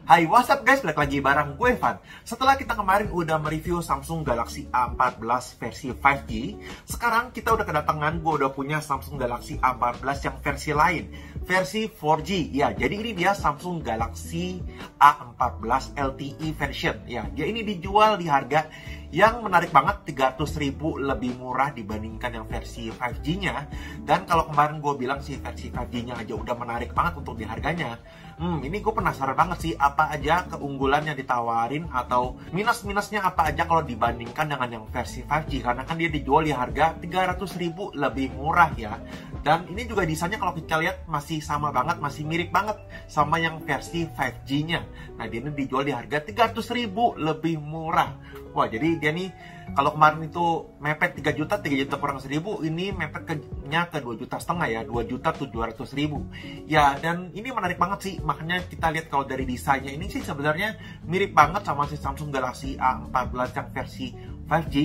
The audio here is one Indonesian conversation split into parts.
Hai, what's up guys? Balik lagi bareng gue, Van. Setelah kita kemarin udah mereview Samsung Galaxy A14 versi 5G, sekarang kita udah kedatangan, gue udah punya Samsung Galaxy A14 yang versi lain, versi 4G. Ya, jadi ini dia Samsung Galaxy A14 LTE version. Ya, dia ini dijual di harga yang menarik banget, 300.000 lebih murah dibandingkan yang versi 5G-nya. Dan kalau kemarin gue bilang sih versi 5G-nya aja udah menarik banget untuk di harganya. Ini gue penasaran banget sih apa aja keunggulan yang ditawarin atau minus-minusnya apa aja kalau dibandingkan dengan yang versi 5G. Karena kan dia dijual di harga 300.000 lebih murah ya. Dan ini juga desainnya kalau kita lihat masih sama banget, masih mirip banget sama yang versi 5G-nya. Nah, dia ini dijual di harga 300.000 lebih murah. Wah, jadi dia nih kalau kemarin itu mepet 3 juta kurang 1.000, ini mepetnya ke 2,5 juta ya, 2.700.000. Ya, dan ini menarik banget sih, makanya kita lihat kalau dari desainnya ini sih sebenarnya mirip banget sama si Samsung Galaxy A14 yang versi 5G.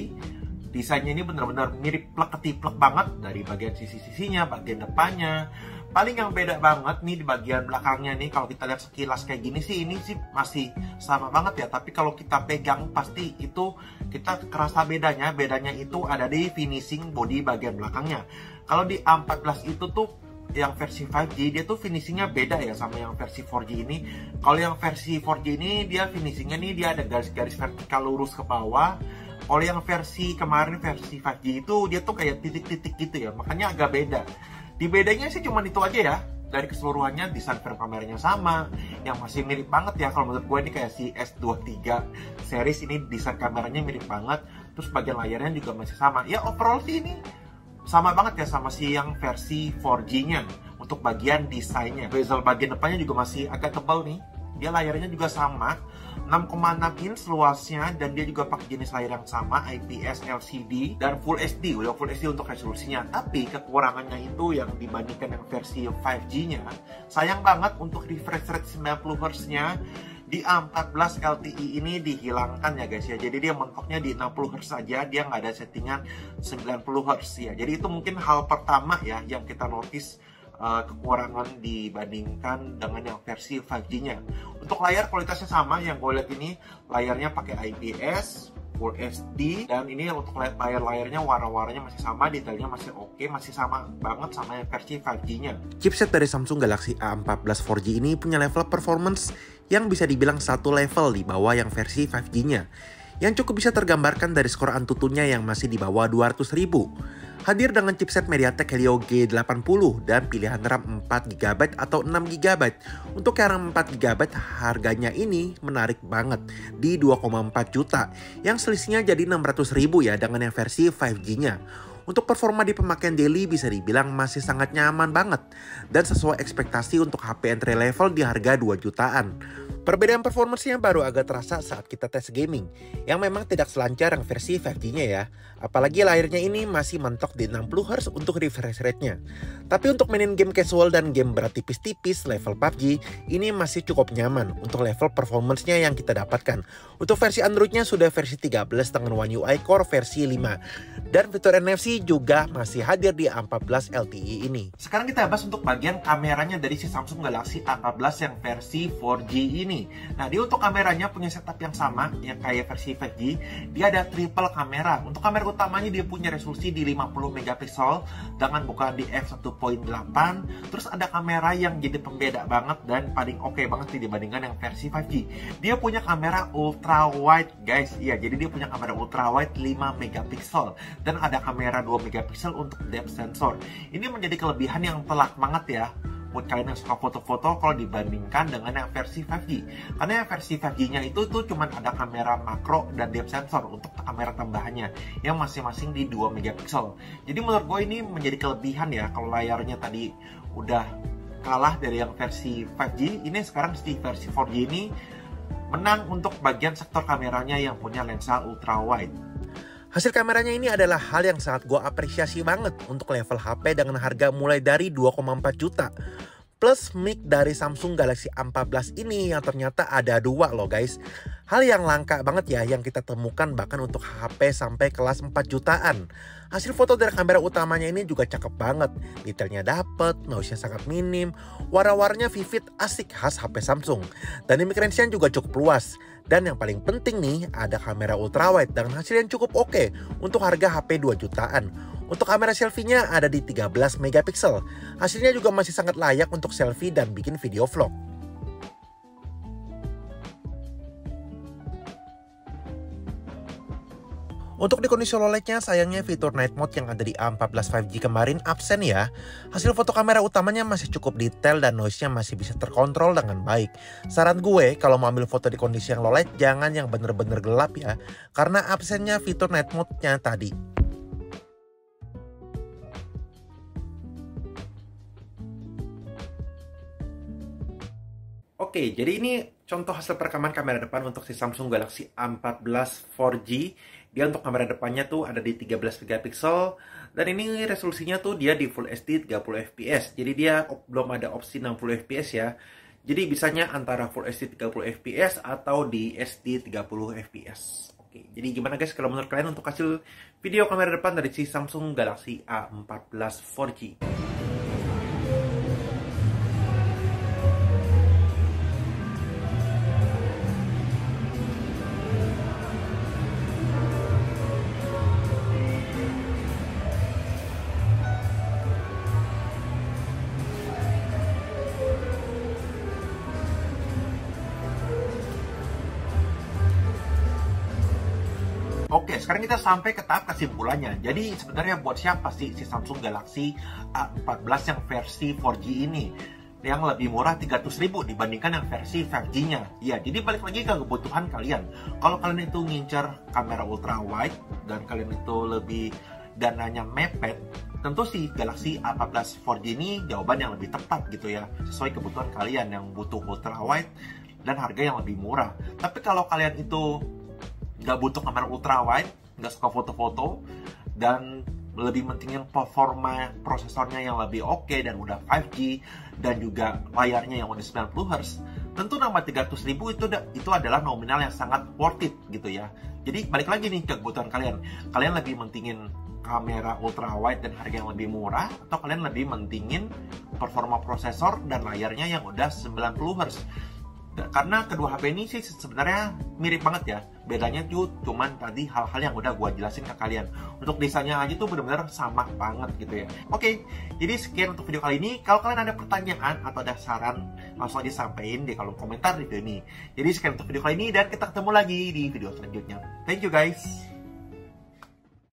Desainnya ini benar-benar mirip plek-ketiplek banget dari bagian sisi-sisinya, bagian depannya. Paling yang beda banget nih di bagian belakangnya nih, kalau kita lihat sekilas kayak gini sih, ini sih masih sama banget ya. Tapi kalau kita pegang pasti itu kita kerasa bedanya. Bedanya itu ada di finishing body bagian belakangnya. Kalau di A14 itu tuh yang versi 5G dia tuh finishingnya beda ya sama yang versi 4G ini. Kalau yang versi 4G ini dia finishingnya nih dia ada garis-garis vertikal lurus ke bawah. Kalau yang versi kemarin versi 5G itu dia tuh kayak titik-titik gitu ya, makanya agak beda. Di bedanya sih cuma itu aja ya. Dari keseluruhannya desain frame kameranya sama, yang masih mirip banget ya. Kalau menurut gue ini kayak si S23 series ini desain kameranya mirip banget. Terus bagian layarnya juga masih sama. Ya overall sih ini sama banget ya sama si yang versi 4G-nya. Untuk bagian desainnya, bezel bagian depannya juga masih agak tebal nih. Dia layarnya juga sama, 6,6 inch luasnya, dan dia juga pakai jenis layar yang sama, IPS LCD dan Full HD, udah Full HD untuk resolusinya. Tapi kekurangannya itu yang dibandingkan yang versi 5G-nya, sayang banget untuk refresh rate 90Hz-nya di A14 LTE ini dihilangkan ya guys ya. Jadi dia mentoknya di 60Hz saja, dia nggak ada settingan 90Hz ya. Jadi itu mungkin hal pertama ya yang kita notice, kekurangan dibandingkan dengan yang versi 5G-nya. Untuk layar kualitasnya sama, yang gue lihat ini layarnya pakai IPS, Full HD, dan ini untuk layarnya warna-warnanya masih sama, detailnya masih oke, masih sama banget sama yang versi 5G-nya. Chipset dari Samsung Galaxy A14 4G ini punya level performance yang bisa dibilang satu level di bawah yang versi 5G-nya, yang cukup bisa tergambarkan dari skor Antutunya yang masih di bawah 200.000. Hadir dengan chipset MediaTek Helio G80 dan pilihan RAM 4GB atau 6GB. Untuk yang RAM 4GB harganya ini menarik banget di 2,4 juta, yang selisihnya jadi 600.000 ya dengan yang versi 5G-nya. Untuk performa di pemakaian daily bisa dibilang masih sangat nyaman banget dan sesuai ekspektasi untuk HP entry level di harga 2 jutaan. Perbedaan performanya baru agak terasa saat kita tes gaming, yang memang tidak selancar yang versi 5G-nya ya. Apalagi layarnya ini masih mentok di 60Hz untuk refresh rate-nya. Tapi untuk mainin game casual dan game berat tipis-tipis level PUBG, ini masih cukup nyaman untuk level performance-nya yang kita dapatkan. Untuk versi Android-nya sudah versi 13 dengan One UI Core versi 5. Dan fitur NFC juga masih hadir di A14 LTE ini. Sekarang kita bahas untuk bagian kameranya dari si Samsung Galaxy A14 yang versi 4G ini. Nah, dia untuk kameranya punya setup yang sama yang kayak versi 5G. Dia ada triple kamera. Untuk kamera utamanya dia punya resolusi di 50 megapiksel dengan bukaan di f1.8. Terus ada kamera yang jadi pembeda banget dan paling oke banget nih dibandingkan yang versi 5G. Dia punya kamera ultra wide guys. Iya, jadi dia punya kamera ultra wide 5 megapiksel dan ada kamera 2 megapiksel untuk depth sensor. Ini menjadi kelebihan yang telak banget ya buat kalian yang suka foto-foto kalau dibandingkan dengan yang versi 5G. Karena yang versi 5G-nya itu tuh cuma ada kamera makro dan depth sensor untuk kamera tambahannya yang masing-masing di 2 megapiksel. Jadi menurut gue ini menjadi kelebihan ya. Kalau layarnya tadi udah kalah dari yang versi 5G, ini sekarang di versi 4G ini menang untuk bagian sektor kameranya yang punya lensa ultra wide. Hasil kameranya ini adalah hal yang sangat gue apresiasi banget untuk level HP dengan harga mulai dari 2,4 juta. Plus mic dari Samsung Galaxy A14 ini yang ternyata ada 2 loh guys. Hal yang langka banget ya yang kita temukan bahkan untuk HP sampai kelas 4 jutaan. Hasil foto dari kamera utamanya ini juga cakep banget. Detailnya dapet, noise-nya sangat minim, warna-warnanya vivid asik khas HP Samsung. Dan image range-nya juga cukup luas. Dan yang paling penting nih, ada kamera ultrawide dengan hasil yang cukup oke untuk harga HP 2 jutaan. Untuk kamera selfie-nya ada di 13 megapiksel. Hasilnya juga masih sangat layak untuk selfie dan bikin video vlog. Untuk di kondisi low light-nya, sayangnya fitur night mode yang ada di A14 5G kemarin absen ya. Hasil foto kamera utamanya masih cukup detail dan noise-nya masih bisa terkontrol dengan baik. Saran gue kalau mau ambil foto di kondisi yang low light, jangan yang bener-bener gelap ya. Karena absennya fitur night mode-nya tadi. Oke, jadi ini contoh hasil perekaman kamera depan untuk si Samsung Galaxy A14 4G. Dia untuk kamera depannya tuh ada di 13 megapiksel. Dan ini resolusinya tuh dia di Full HD 30 fps. Jadi dia belum ada opsi 60 fps ya. Jadi bisanya antara Full HD 30 fps atau di SD 30 fps. Oke, jadi gimana guys kalau menurut kalian untuk hasil video kamera depan dari si Samsung Galaxy A14 4G? Oke, sekarang kita sampai ke tahap kesimpulannya. Jadi sebenarnya buat siapa sih si Samsung Galaxy A14 yang versi 4G ini? Yang lebih murah 300.000 dibandingkan yang versi 5G-nya. Ya, jadi balik lagi ke kebutuhan kalian. Kalau kalian itu ngincer kamera ultra wide dan kalian itu lebih dananya mepet, tentu si Galaxy A14 4G ini jawaban yang lebih tepat gitu ya, sesuai kebutuhan kalian yang butuh ultra wide dan harga yang lebih murah. Tapi kalau kalian itu nggak butuh kamera ultra wide, nggak suka foto-foto, dan lebih mentingin performa prosesornya yang lebih oke dan udah 5G dan juga layarnya yang udah 90 Hz, tentu nambah 300.000 itu adalah nominal yang sangat worth it gitu ya. Jadi balik lagi nih ke kebutuhan kalian. Kalian lebih mentingin kamera ultra wide dan harga yang lebih murah, atau kalian lebih mentingin performa prosesor dan layarnya yang udah 90 Hz? Karena kedua HP ini sih sebenarnya mirip banget ya. Bedanya tuh cuman tadi hal-hal yang udah gue jelasin ke kalian. Untuk desainnya aja tuh benar-benar sama banget gitu ya. Oke, jadi sekian untuk video kali ini. Kalau kalian ada pertanyaan atau ada saran, langsung aja sampein di kolom komentar di video ini. Jadi sekian untuk video kali ini dan kita ketemu lagi di video selanjutnya. Thank you guys.